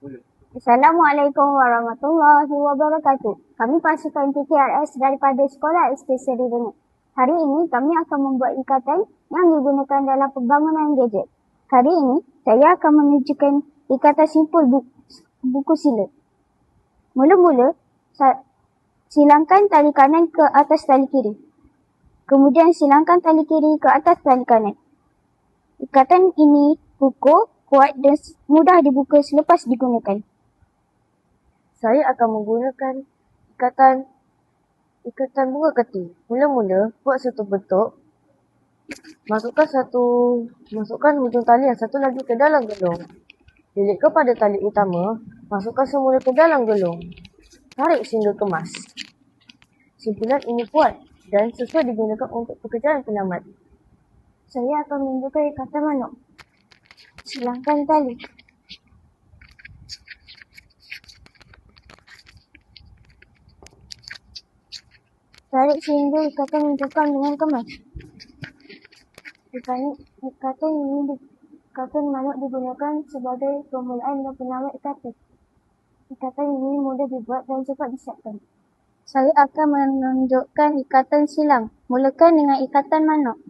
Assalamualaikum warahmatullahi wabarakatuh. Kami pasukan TKRS daripada Sekolah SD Seri Bengit. Hari ini kami akan membuat ikatan yang digunakan dalam pembangunan gadget. Hari ini saya akan menunjukkan ikatan simpul buku sila. Mula-mula, silangkan tali kanan ke atas tali kiri. Kemudian silangkan tali kiri ke atas tali kanan. Ikatan ini kukuh, kuat dan mudah dibuka selepas digunakan. Saya akan menggunakan ikatan bunga keti. Mula-mula buat satu bentuk. Masukkan hujung tali yang satu lagi ke dalam gelung. Lilitkan pada tali utama. Masukkan semula ke dalam gelung. Tarik sehingga kemas. Simpulan ini kuat dan sesuai digunakan untuk pekerjaan penamat. Saya akan menunjukkan ikatan manuk. Silangkan tali. Tarik sehingga ikatan mencekam dengan kemas. Ikatan manuk digunakan sebagai permulaan dan penamat ikatan. Ikatan ini mudah dibuat dan cepat disiapkan. Saya akan menunjukkan ikatan silang. Mulakan dengan ikatan manuk.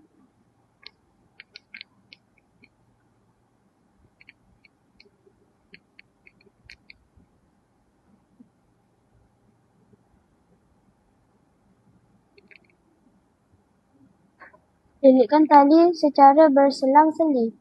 Lilitkan tali secara berselang-seli.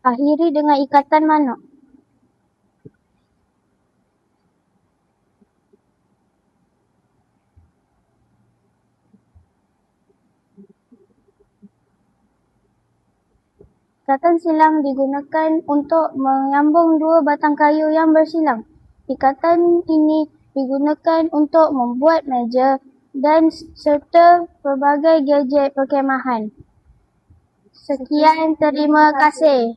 Akhiri dengan ikatan manuk. Ikatan silang digunakan untuk menyambung dua batang kayu yang bersilang. Ikatan ini digunakan untuk membuat meja dan serta pelbagai gadget perkhemahan. Sekian, terima kasih.